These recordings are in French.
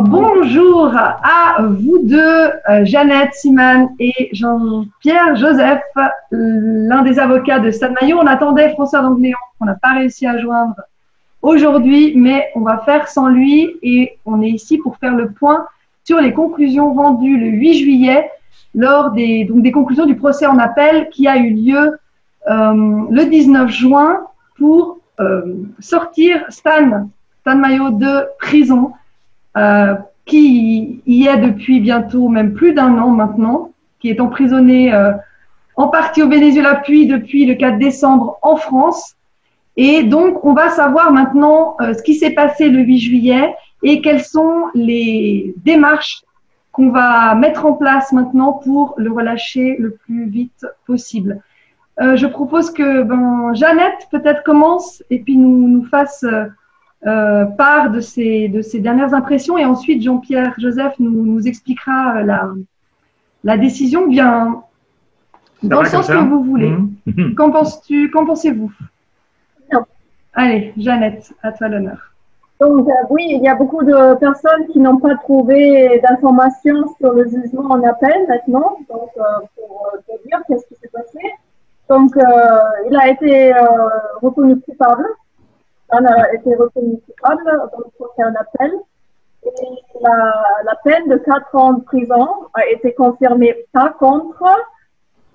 bonjour à vous deux, Jeannette Simane et Jean-Pierre Joseph, l'un des avocats de Stade Maillot. On attendait François d'Angléon, qu'on n'a pas réussi à joindre aujourd'hui, mais on va faire sans lui et on est ici pour faire le point sur les conclusions rendues le 8 juillet lors des conclusions du procès en appel qui a eu lieu le 19 juin pour sortir Stade Maillot de prison. Qui y est depuis bientôt même plus d'un an maintenant, qui est emprisonné en partie au Venezuela, puis depuis le 4 décembre en France. Et donc, on va savoir maintenant ce qui s'est passé le 8 juillet et quelles sont les démarches qu'on va mettre en place maintenant pour le relâcher le plus vite possible. Je propose que Jeannette peut-être commence et puis nous fasse part de ces dernières impressions, et ensuite Jean-Pierre Joseph nous expliquera la décision bien dans le sens que vous voulez. Qu'en pensez-vous? Allez, Jeannette, à toi l'honneur. Donc oui, il y a beaucoup de personnes qui n'ont pas trouvé d'informations sur le jugement en appel maintenant, donc pour te dire qu'est-ce qui s'est passé. Donc il a été reconnu coupable. On a été reconnu coupable dans le procès en appel. Et la peine de 4 ans de prison a été confirmée. Par contre,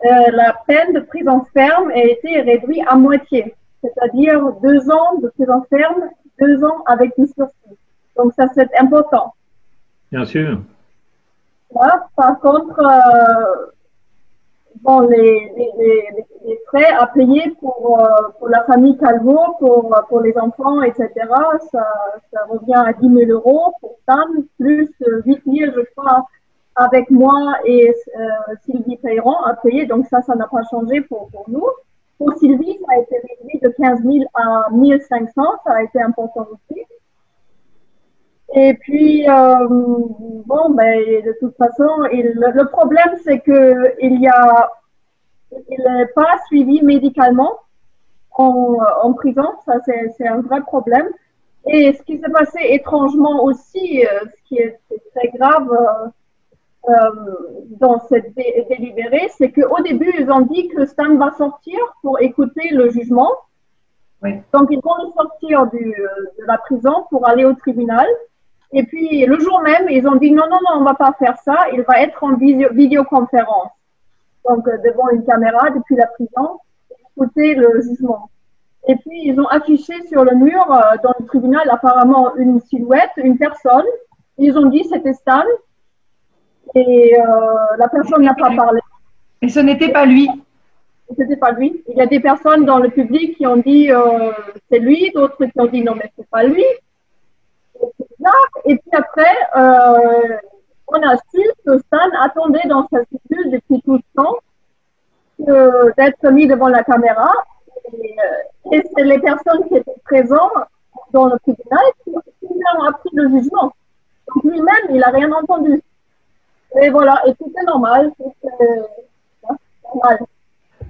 la peine de prison ferme a été réduite à moitié, c'est-à-dire 2 ans de prison ferme, 2 ans avec du sursis. Donc ça, c'est important. Bien sûr. Là, par contre, bon, les frais à payer pour la famille Calvo, pour les enfants, etc., ça revient à 10 000 € pour Stan, plus 8 000, je crois, avec moi et Sylvie Peyron à payer. Donc ça n'a pas changé pour nous. Pour Sylvie, ça a été réduit de 15 000 à 1 500, ça a été important aussi. Et puis, bon, de toute façon, le problème, c'est que il n'est pas suivi médicalement en prison. Ça, c'est un vrai problème. Et ce qui s'est passé étrangement aussi, ce qui est très grave dans cette délibérée, c'est qu'au début, ils ont dit que Stan va sortir pour écouter le jugement. Oui. Donc, ils vont le sortir de la prison pour aller au tribunal. Et puis, le jour même, ils ont dit non, on va pas faire ça. Il va être en vidéoconférence. Donc, devant une caméra, depuis la prison, écouter le jugement. Et puis, ils ont affiché sur le mur, dans le tribunal, apparemment, une silhouette, une personne. Ils ont dit c'était Stan. Et la personne n'a pas parlé. Et ce n'était pas lui. C'était pas lui. Il y a des personnes dans le public qui ont dit c'est lui, d'autres qui ont dit non, mais c'est pas lui. Et puis après, on a su que Stan attendait dans sa cellule depuis tout le temps d'être mis devant la caméra. Et c'est les personnes qui étaient présentes dans le tribunal qui ont appris le jugement. Donc lui-même, il n'a rien entendu. Et voilà, et tout est normal. Normal.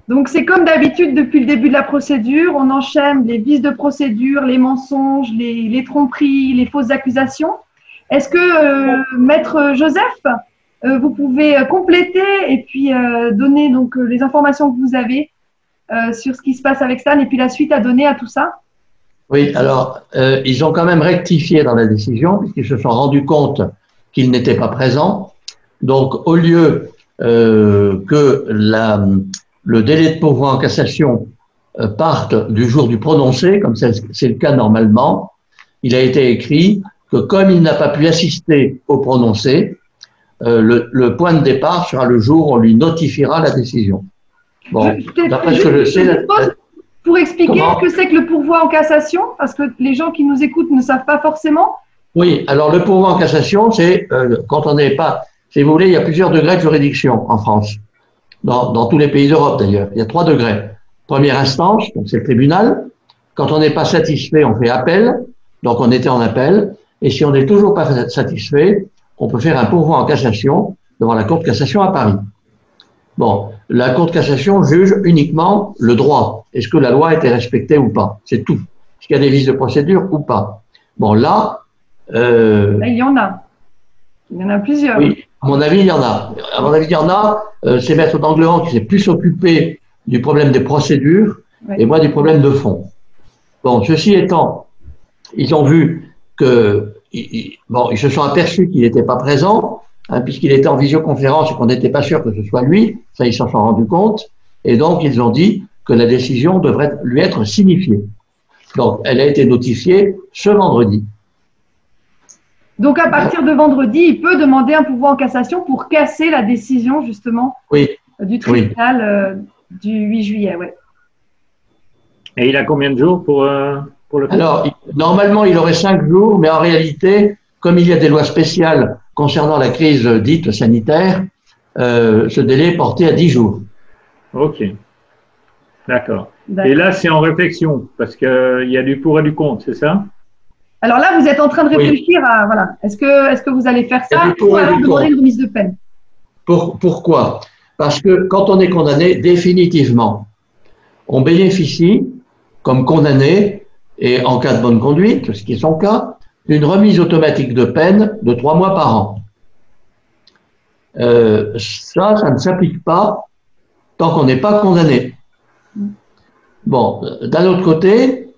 Donc, c'est comme d'habitude depuis le début de la procédure, on enchaîne les vices de procédure, les mensonges, les tromperies, les fausses accusations. Est-ce que, Maître Joseph, vous pouvez compléter et puis donner donc les informations que vous avez sur ce qui se passe avec Stan et puis la suite à donner à tout ça? Oui, alors, ils ont quand même rectifié dans la décision puisqu'ils se sont rendus compte qu'il n'était pas présent. Donc, au lieu que le délai de pourvoi en cassation parte du jour du prononcé, comme c'est le cas normalement, il a été écrit que comme il n'a pas pu assister au prononcé, le point de départ sera le jour où on lui notifiera la décision. Bon, d'après ce que je sais... Pour expliquer ce que c'est que le pourvoi en cassation, parce que les gens qui nous écoutent ne savent pas forcément. Oui, alors le pourvoi en cassation, c'est quand on n'est pas... Si vous voulez, il y a plusieurs degrés de juridiction en France. Dans tous les pays d'Europe d'ailleurs. Il y a 3 degrés. Première instance, donc c'est le tribunal. Quand on n'est pas satisfait, on fait appel. Donc on était en appel. Et si on n'est toujours pas satisfait, on peut faire un pourvoi en cassation devant la Cour de cassation à Paris. Bon, la Cour de cassation juge uniquement le droit. Est-ce que la loi a été respectée ou pas? C'est tout. Est-ce qu'il y a des vices de procédure ou pas? Bon, là, il y en a. Il y en a plusieurs. Oui, à mon avis, il y en a. À mon avis, il y en a. C'est Maître d'Anglehan qui s'est plus occupé du problème des procédures et moi du problème de fond. Bon, ceci étant, ils ont vu que, bon, ils se sont aperçus qu'il n'était pas présent, hein, puisqu'il était en visioconférence et qu'on n'était pas sûr que ce soit lui. Ça, ils s'en sont rendus compte. Et donc, ils ont dit que la décision devrait lui être signifiée. Donc, elle a été notifiée ce vendredi. Donc, à partir de vendredi, il peut demander un pourvoi en cassation pour casser la décision, justement, du tribunal du 8 juillet. Ouais. Et il a combien de jours pour le faire? Alors, normalement, il aurait 5 jours, mais en réalité, comme il y a des lois spéciales concernant la crise dite sanitaire, ce délai est porté à 10 jours. Ok. D'accord. Et là, c'est en réflexion, parce qu'il y a du pour et du contre, c'est ça? Alors là, vous êtes en train de réfléchir à, voilà, est-ce que vous allez faire ça ou alors demander une remise de peine? Pourquoi? Parce que quand on est condamné définitivement, on bénéficie, comme condamné, et en cas de bonne conduite, ce qui est son cas, d'une remise automatique de peine de 3 mois par an. Ça ne s'applique pas tant qu'on n'est pas condamné. Bon, d'un autre côté,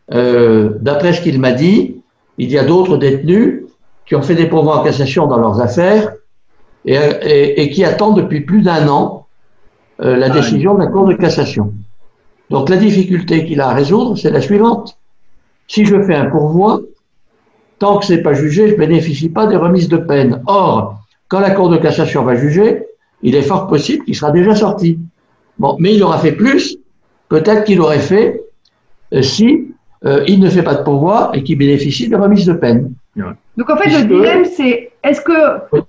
d'après ce qu'il m'a dit, il y a d'autres détenus qui ont fait des pourvois en cassation dans leurs affaires et qui attendent depuis plus d'1 an la décision de la Cour de cassation. Donc la difficulté qu'il a à résoudre, c'est la suivante. Si je fais un pourvoi, tant que c'est pas jugé, je bénéficie pas des remises de peine. Or, quand la Cour de cassation va juger, il est fort possible qu'il sera déjà sorti. Bon, mais il aura fait plus, peut-être qu'il aurait fait si il ne fait pas de pourvoi et qu'il bénéficie des remises de peine. Donc en fait, le dilemme, c'est est-ce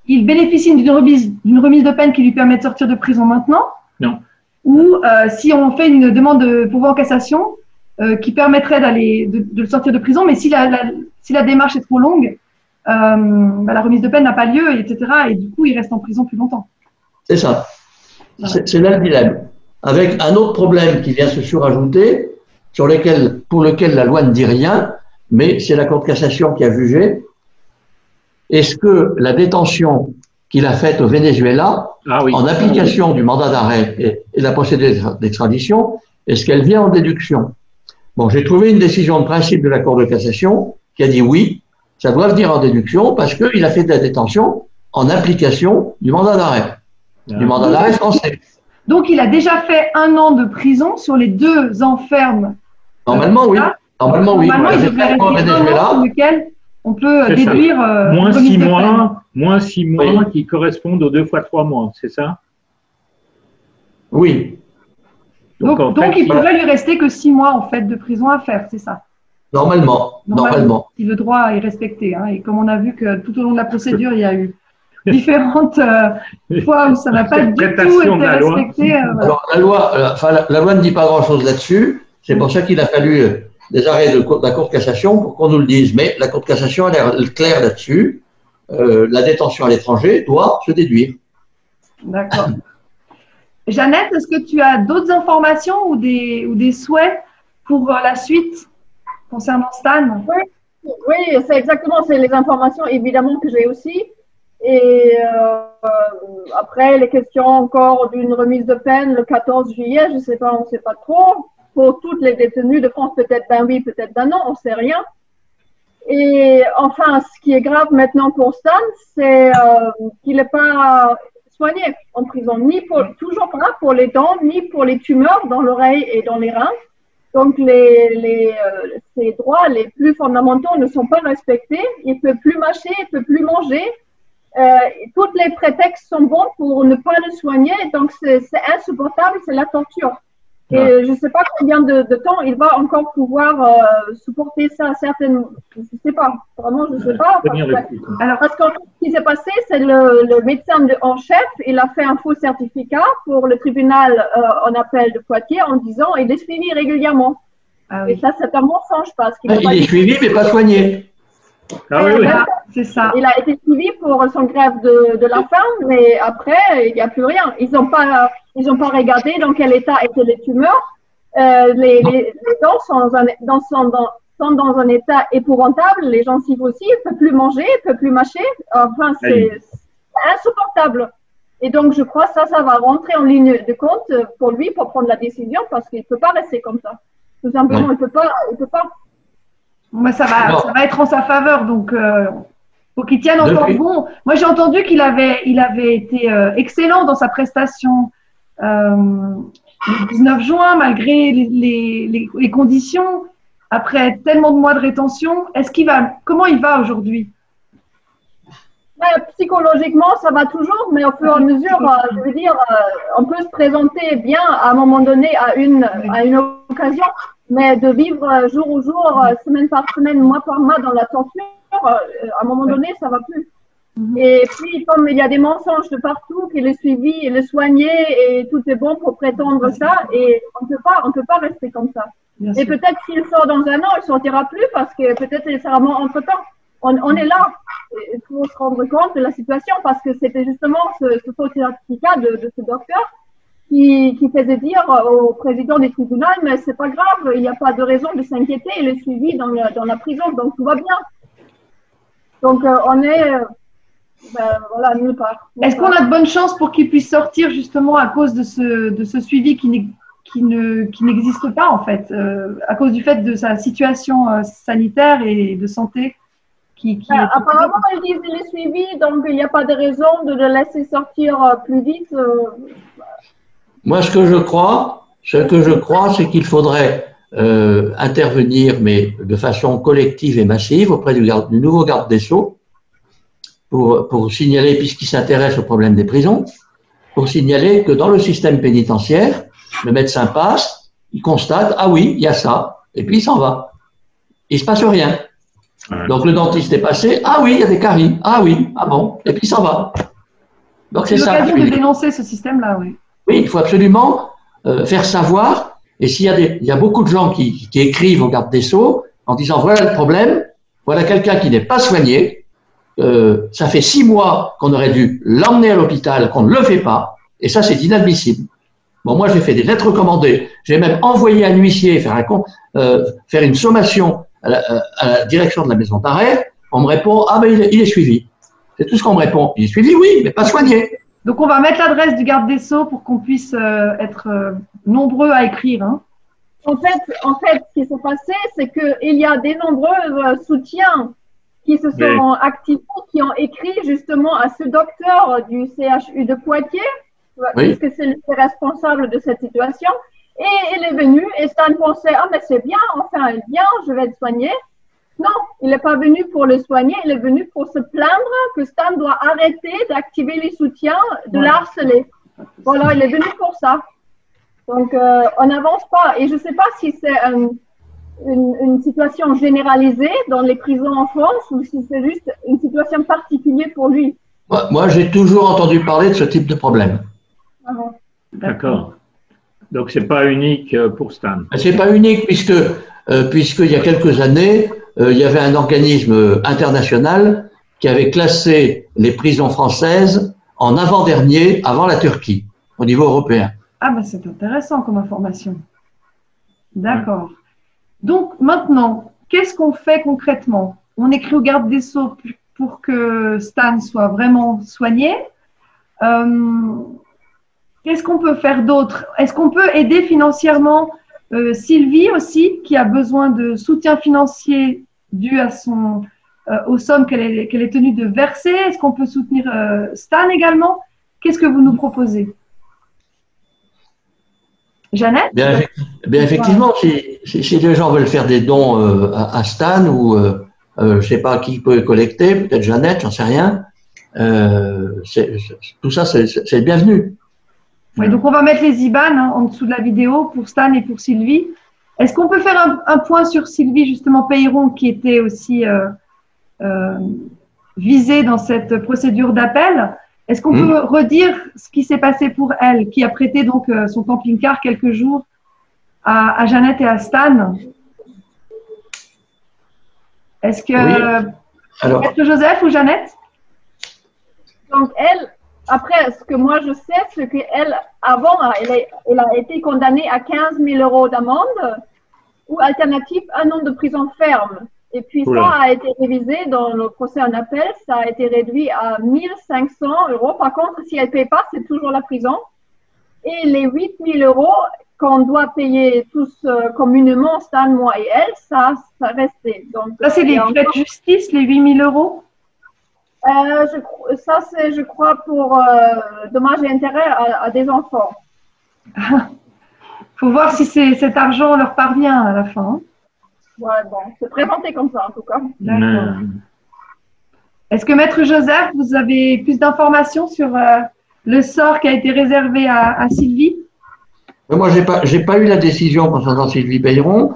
qu'il bénéficie d'une remise de peine qui lui permet de sortir de prison maintenant? Non. Ou si on fait une demande de pourvoi en cassation qui permettrait de le sortir de prison, mais si la démarche est trop longue, la remise de peine n'a pas lieu, etc. Et du coup, il reste en prison plus longtemps. C'est ça. C'est là le dilemme. Avec un autre problème qui vient se surajouter, pour lequel la loi ne dit rien, mais c'est la Cour de cassation qui a jugé. Est-ce que la détention qu'il a faite au Venezuela, en application du mandat d'arrêt et de la procédure d'extradition, est-ce qu'elle vient en déduction? Bon, j'ai trouvé une décision de principe de la Cour de cassation qui a dit oui, ça doit venir en déduction parce qu'il a fait de la détention en application du mandat d'arrêt, du mandat d'arrêt français. Donc, il a déjà fait 1 an de prison sur les 2 enfermes. Normalement, oui. Normalement, il devrait rester 1 an sur lequel on peut déduire… moins 6 mois, moins 6 mois qui correspondent aux 2 fois 3 mois, c'est ça? Oui. Donc il pourrait lui rester que 6 mois en fait de prison à faire, c'est ça? Normalement. Si le droit est respecté. Hein, et comme on a vu que tout au long de la procédure, il y a eu différentes fois où ça n'a pas du tout été respecté. Alors la loi ne dit pas grand-chose là-dessus. C'est pour ça qu'il a fallu des arrêts de la Cour de cassation pour qu'on nous le dise. Mais la Cour de cassation a l'air claire là-dessus. La détention à l'étranger doit se déduire. D'accord. Jeannette, est-ce que tu as d'autres informations ou des souhaits pour la suite concernant Stan? Oui, c'est exactement, c'est les informations évidemment que j'ai aussi. Et après, les questions encore d'une remise de peine le 14 juillet, je sais pas, on ne sait pas trop. Pour toutes les détenues de France, peut-être d'un oui, peut-être d'un non, on ne sait rien. Et enfin, ce qui est grave maintenant pour Stan, c'est qu'il n'est pas soigné en prison, toujours pas pour les dents, ni pour les tumeurs dans l'oreille et dans les reins. Donc, ses droits les plus fondamentaux ne sont pas respectés. Il ne peut plus mâcher, il ne peut plus manger. Tous les prétextes sont bons pour ne pas le soigner. Donc, c'est insupportable, c'est la torture. Et je ne sais pas combien de temps il va encore pouvoir supporter ça. Certainement, je ne sais pas. Vraiment, je ne sais pas. Parce que ce qui s'est passé, c'est le médecin en chef, il a fait un faux certificat pour le tribunal en appel de Poitiers en disant il est suivi régulièrement. Et ça, c'est un mensonge parce qu'il il est suivi, mais pas soigné. C'est ça. Il a été suivi pour son grève de la faim, mais après, il n'y a plus rien. Ils n'ont pas regardé dans quel état étaient les tumeurs. Les dents sont sont dans un état épouvantable. Les gencives aussi, ils ne peuvent plus manger, ils ne peuvent plus mâcher. Enfin, c'est insupportable. Et donc, je crois que ça va rentrer en ligne de compte pour lui, pour prendre la décision, parce qu'il ne peut pas rester comme ça. Tout simplement, il ne peut pas. Mais ça va être en sa faveur, donc faut qu'il tienne encore bon. Moi, j'ai entendu qu'il avait été excellent dans sa prestation le 19 juin, malgré les conditions. Après tellement de mois de rétention, comment il va aujourd'hui? Psychologiquement, ça va toujours, mais au fur et à mesure, je veux dire, on peut se présenter bien à un moment donné à une occasion, mais de vivre jour au jour, semaine par semaine, mois par mois dans la torture, à un moment donné, ça va plus. Et puis, comme il y a des mensonges de partout, qu'il est suivi, il est soigné et tout est bon pour prétendre ça, et on ne peut pas rester comme ça. Bien et peut-être s'il sort dans un an, il ne sortira plus parce que peut-être il sera mort entre-temps. On est là. Il faut se rendre compte de la situation parce que c'était justement ce faux certificat de ce docteur qui faisait dire au président du tribunal, mais c'est pas grave, il n'y a pas de raison de s'inquiéter, il est suivi dans la prison, donc tout va bien. Donc on est voilà, nulle part. Est-ce qu'on a de bonnes chances pour qu'il puisse sortir justement à cause de ce suivi qui n'existe pas en fait, à cause du fait de sa situation sanitaire et de santé apparemment, ils disent qu'il est suivi, donc il n'y a pas de raison de le laisser sortir plus vite. Moi, ce que je crois, c'est qu'il faudrait intervenir, mais de façon collective et massive, auprès du nouveau garde des Sceaux, pour signaler, puisqu'il s'intéresse au problème des prisons, pour signaler que dans le système pénitentiaire, le médecin passe, il constate, ah oui, il y a ça, et puis il s'en va. Il ne se passe rien. Donc le dentiste est passé, ah oui, il y a des caries, ah oui, ah bon, et puis il s'en va. Donc c'est ça. L'occasion de dénoncer ce système-là, oui. Oui, il faut absolument faire savoir, et il y a beaucoup de gens qui écrivent au garde des Sceaux en disant, voilà le problème, voilà quelqu'un qui n'est pas soigné, ça fait 6 mois qu'on aurait dû l'emmener à l'hôpital, qu'on ne le fait pas, et ça c'est inadmissible. Bon, moi j'ai fait des lettres recommandées, j'ai même envoyé un huissier faire une sommation à la direction de la maison d'arrêt. On me répond, ah ben il est suivi. C'est tout ce qu'on me répond. Il est suivi, oui, mais pas soigné. Donc on va mettre l'adresse du garde des Sceaux pour qu'on puisse être nombreux à écrire. Hein. En fait, ce qui s'est passé, c'est qu'il y a des nombreux soutiens qui se sont activés, qui ont écrit justement à ce docteur du CHU de Poitiers, puisque c'est le responsable de cette situation. Et il est venu et Stan pensait, ah mais c'est bien, enfin bien, je vais le soigner. Non, il n'est pas venu pour le soigner, il est venu pour se plaindre que Stan doit arrêter d'activer les soutiens, de le harceler. Voilà, il est venu pour ça. Donc, on n'avance pas. Et je ne sais pas si c'est une situation généralisée dans les prisons en France ou si c'est juste une situation particulière pour lui. Moi j'ai toujours entendu parler de ce type de problème. D'accord. Donc, ce n'est pas unique pour Stan. Ce n'est pas unique puisqu'il y a quelques années, il y avait un organisme international qui avait classé les prisons françaises en avant-dernier avant la Turquie, au niveau européen. Ah ben c'est intéressant comme information. D'accord. Donc maintenant, qu'est-ce qu'on fait concrètement? On écrit au garde des Sceaux pour que Stan soit vraiment soigné. Qu'est-ce qu'on peut faire d'autre? Est-ce qu'on peut aider financièrement Sylvie aussi, qui a besoin de soutien financier dû à aux sommes qu'elle est tenue de verser? Est-ce qu'on peut soutenir Stan également? Qu'est-ce que vous nous proposez? Jeannette? Bien effectivement, si les gens veulent faire des dons à Stan ou je ne sais pas qui peut collecter, peut-être Jeannette, j'en sais rien, tout ça c'est le bienvenu. Oui, donc on va mettre les IBAN en dessous de la vidéo pour Stan et pour Sylvie. Est-ce qu'on peut faire un point sur Sylvie, justement, Peyron, qui était aussi visée dans cette procédure d'appel? Est-ce qu'on peut redire ce qui s'est passé pour elle, qui a prêté donc son camping-car quelques jours à Jeannette et à Stan? Est-ce que Joseph ou Jeannette? Donc elle, après, ce que moi je sais, c'est qu'elle, avant, elle a été condamnée à 15 000 € d'amende ou alternative, 1 an de prison ferme. Et puis Oula. ça a été révisé dans le procès en appel, ça a été réduit à 1 500 €. Par contre, si elle ne paye pas, c'est toujours la prison. Et les 8 000 € qu'on doit payer tous communément, Stan, moi et elle, ça restait. Donc, Ça, c'est les frais de justice, les 8 000 €? Ça, c'est, je crois, pour dommages et intérêts à des enfants. Faut voir si cet argent leur parvient à la fin. Hein. Ouais, bon, c'est présenté comme ça, en tout cas. D'accord. Est-ce que Maître Joseph, vous avez plus d'informations sur le sort qui a été réservé à Sylvie? Moi, j'ai pas eu la décision concernant Sylvie Peyron.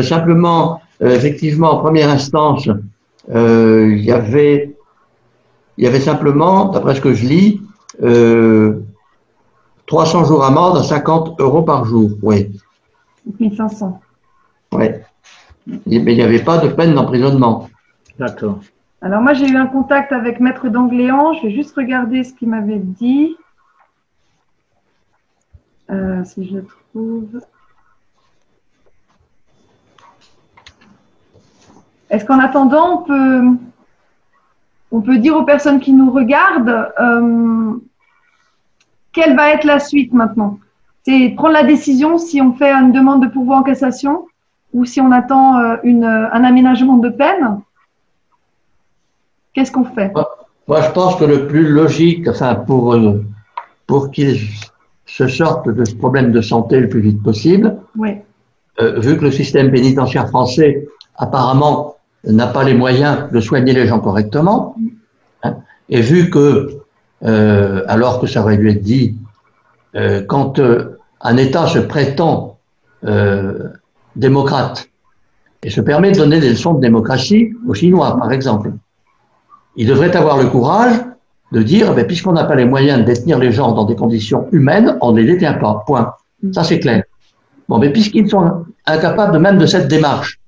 Simplement, effectivement, en première instance, il y avait simplement, d'après ce que je lis, 300 jours amende à 50 € par jour. Oui. 1500. Oui. Mais il n'y avait pas de peine d'emprisonnement. D'accord. Alors moi, j'ai eu un contact avec Maître d'Angléan. Je vais juste regarder ce qu'il m'avait dit. Si je le trouve. Est-ce qu'en attendant, on peut dire aux personnes qui nous regardent quelle va être la suite maintenant? C'est prendre la décision si on fait une demande de pourvoi en cassation ou si on attend un aménagement de peine. Qu'est-ce qu'on fait? Moi, je pense que le plus logique, enfin, pour qu'ils se sortent de ce problème de santé le plus vite possible, oui. Vu que le système pénitentiaire français, apparemment, n'a pas les moyens de soigner les gens correctement, hein, et vu que, alors que ça aurait dû être dit, quand un État se prétend démocrate et se permet de donner des leçons de démocratie aux Chinois, par exemple, il devrait avoir le courage de dire, puisqu'on n'a pas les moyens de détenir les gens dans des conditions humaines, on ne les détient pas, point. Ça, c'est clair. Bon, mais puisqu'ils sont incapables même de cette démarche,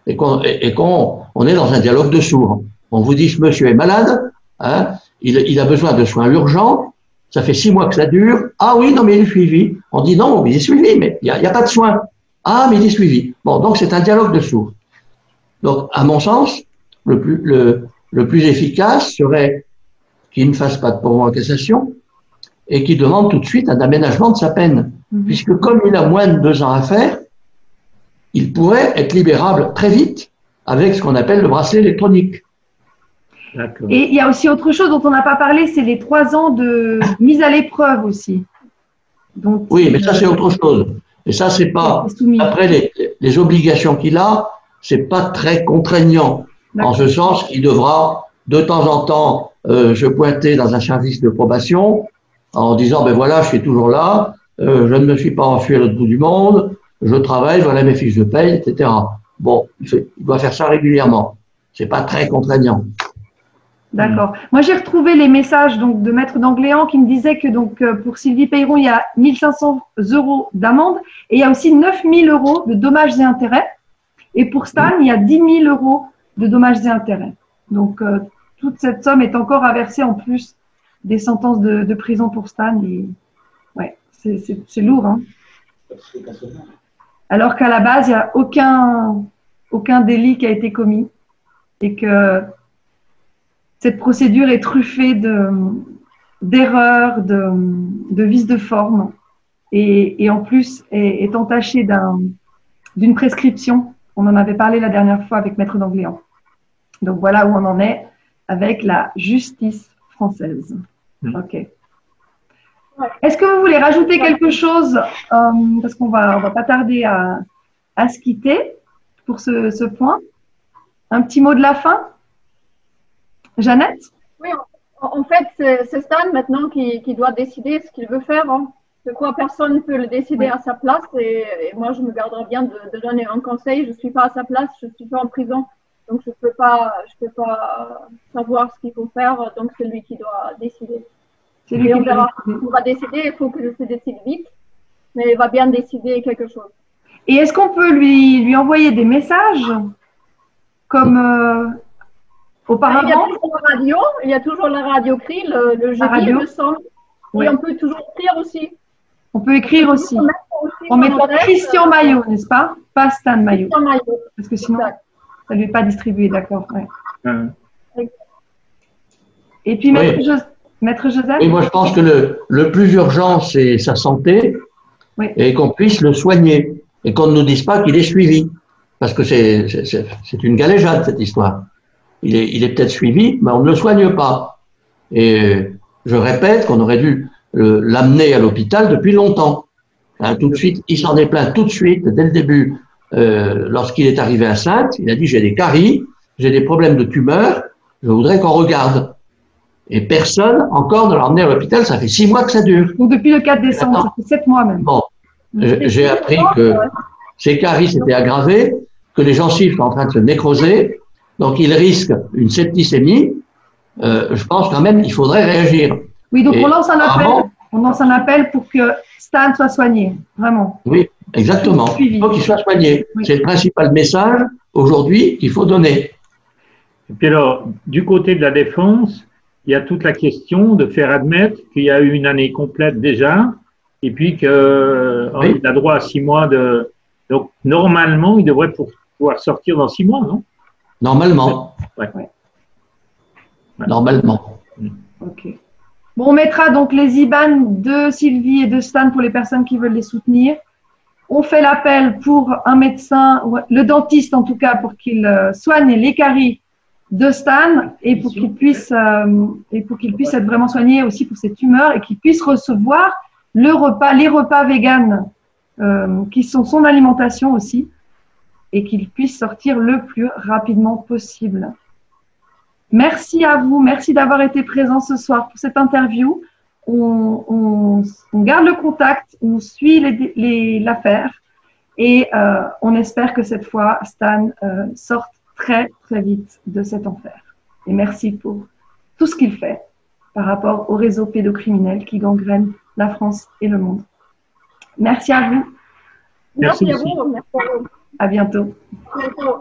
et qu'on est dans un dialogue de sourds, on vous dit, ce monsieur est malade, hein, il a besoin de soins urgents, ça fait 6 mois que ça dure, ah oui, non, mais il est suivi. On dit, non, il est suivi, mais il n'y a pas de soins. Ah, mais il est suivi. Bon, donc c'est un dialogue de sourds. Donc, à mon sens, le plus efficace serait qu'il ne fasse pas de pourvoi en cassation et qu'il demande tout de suite un aménagement de sa peine. Puisque comme il a moins de 2 ans à faire, il pourrait être libérable très vite avec ce qu'on appelle le bracelet électronique. Et il y a aussi autre chose dont on n'a pas parlé, c'est les 3 ans de mise à l'épreuve aussi. Donc, oui, mais ça c'est autre chose. Et ça c'est pas, après les obligations qu'il a, c'est pas très contraignant. En ce sens qu'il devra de temps en temps se pointer dans un service de probation en disant, ben voilà, je suis toujours là, je ne me suis pas enfui à l'autre bout du monde, je travaille, voilà mes fiches de paye, etc. Bon, il doit faire ça régulièrement. C'est pas très contraignant. D'accord. Moi, j'ai retrouvé les messages donc de Maître d'Angléan qui me disait que donc pour Sylvie Peyron, il y a 1 500 € d'amende et il y a aussi 9 000 € de dommages et intérêts. Et pour Stan, il y a 10 000 € de dommages et intérêts. Donc, toute cette somme est encore à verser en plus des sentences de prison pour Stan. Et, ouais, c'est lourd. Hein. Alors qu'à la base, il n'y a aucun délit qui a été commis et que cette procédure est truffée d'erreurs, de vices de forme et en plus est entachée d'une prescription. On en avait parlé la dernière fois avec Maître d'Angléan. Donc voilà où on en est avec la justice française. Ok. Est-ce que vous voulez rajouter quelque chose parce qu'on va pas tarder à se quitter pour ce point. Un petit mot de la fin, Jeannette? Oui, en fait, c'est Stan maintenant qui doit décider ce qu'il veut faire. Hein. De quoi personne ne peut le décider à sa place et moi je me garderai bien de donner un conseil. Je ne suis pas à sa place, je ne suis pas en prison, donc je peux pas savoir ce qu'il faut faire, donc c'est lui qui doit décider. Et on verra, on va décider, il faut que je se décide vite, mais il va bien décider quelque chose. Et est-ce qu'on peut lui envoyer des messages comme auparavant? Il y a toujours la radio cri le jeudi, il me semble. Oui. Et on peut toujours écrire aussi. On peut écrire aussi. Mettre On mettra Christian Maillot, n'est-ce pas? Pas Stan Maillot. Christian Maillot. Parce que sinon, ça ne lui est pas distribué, d'accord. Ouais. Et puis, Maître Joseph? Oui, moi je pense que le plus urgent, c'est sa santé, oui, et qu'on puisse le soigner et qu'on ne nous dise pas qu'il est suivi. Parce que c'est une galéjade, cette histoire. Il est peut-être suivi, mais on ne le soigne pas. Et je répète qu'on aurait dû l'amener à l'hôpital depuis longtemps. Hein, tout de suite, il s'en est plaint tout de suite, dès le début, lorsqu'il est arrivé à Saintes. Il a dit, j'ai des caries, j'ai des problèmes de tumeur, je voudrais qu'on regarde. Et personne encore ne l'a emmené à l'hôpital, ça fait 6 mois que ça dure. Donc depuis le 4 décembre, ça fait 7 mois même. Bon, j'ai appris que ces caries s'étaient aggravées, que les gencives sont en train de se nécroser, donc il risque une septicémie. Je pense quand même qu'il faudrait réagir. Oui, donc on lance un appel pour que Stan soit soigné, vraiment. Oui, exactement. Il faut qu'il soit soigné. Oui. C'est le principal message aujourd'hui qu'il faut donner. Et puis alors, du côté de la défense, il y a toute la question de faire admettre qu'il y a eu une année complète déjà, et puis qu'il a droit à 6 mois de... Donc, normalement, il devrait pouvoir sortir dans 6 mois, non? Normalement. Ouais. Normalement. Ok. Bon, on mettra donc les IBAN de Sylvie et de Stan pour les personnes qui veulent les soutenir. On fait l'appel pour un médecin, le dentiste en tout cas, pour qu'il soigne les caries de Stan et pour qu'il puisse être vraiment soigné aussi pour ses tumeurs et qu'il puisse recevoir les repas véganes qui sont son alimentation aussi et qu'il puisse sortir le plus rapidement possible. Merci à vous, merci d'avoir été présent ce soir pour cette interview. On garde le contact, on suit l'affaire et on espère que cette fois Stan sorte très très vite de cet enfer. Et merci pour tout ce qu'il fait par rapport au réseau pédocriminel qui gangrène la France et le monde. Merci à vous. Merci à vous. Merci à vous. À bientôt. À bientôt.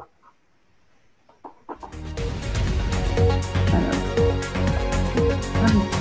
Alors.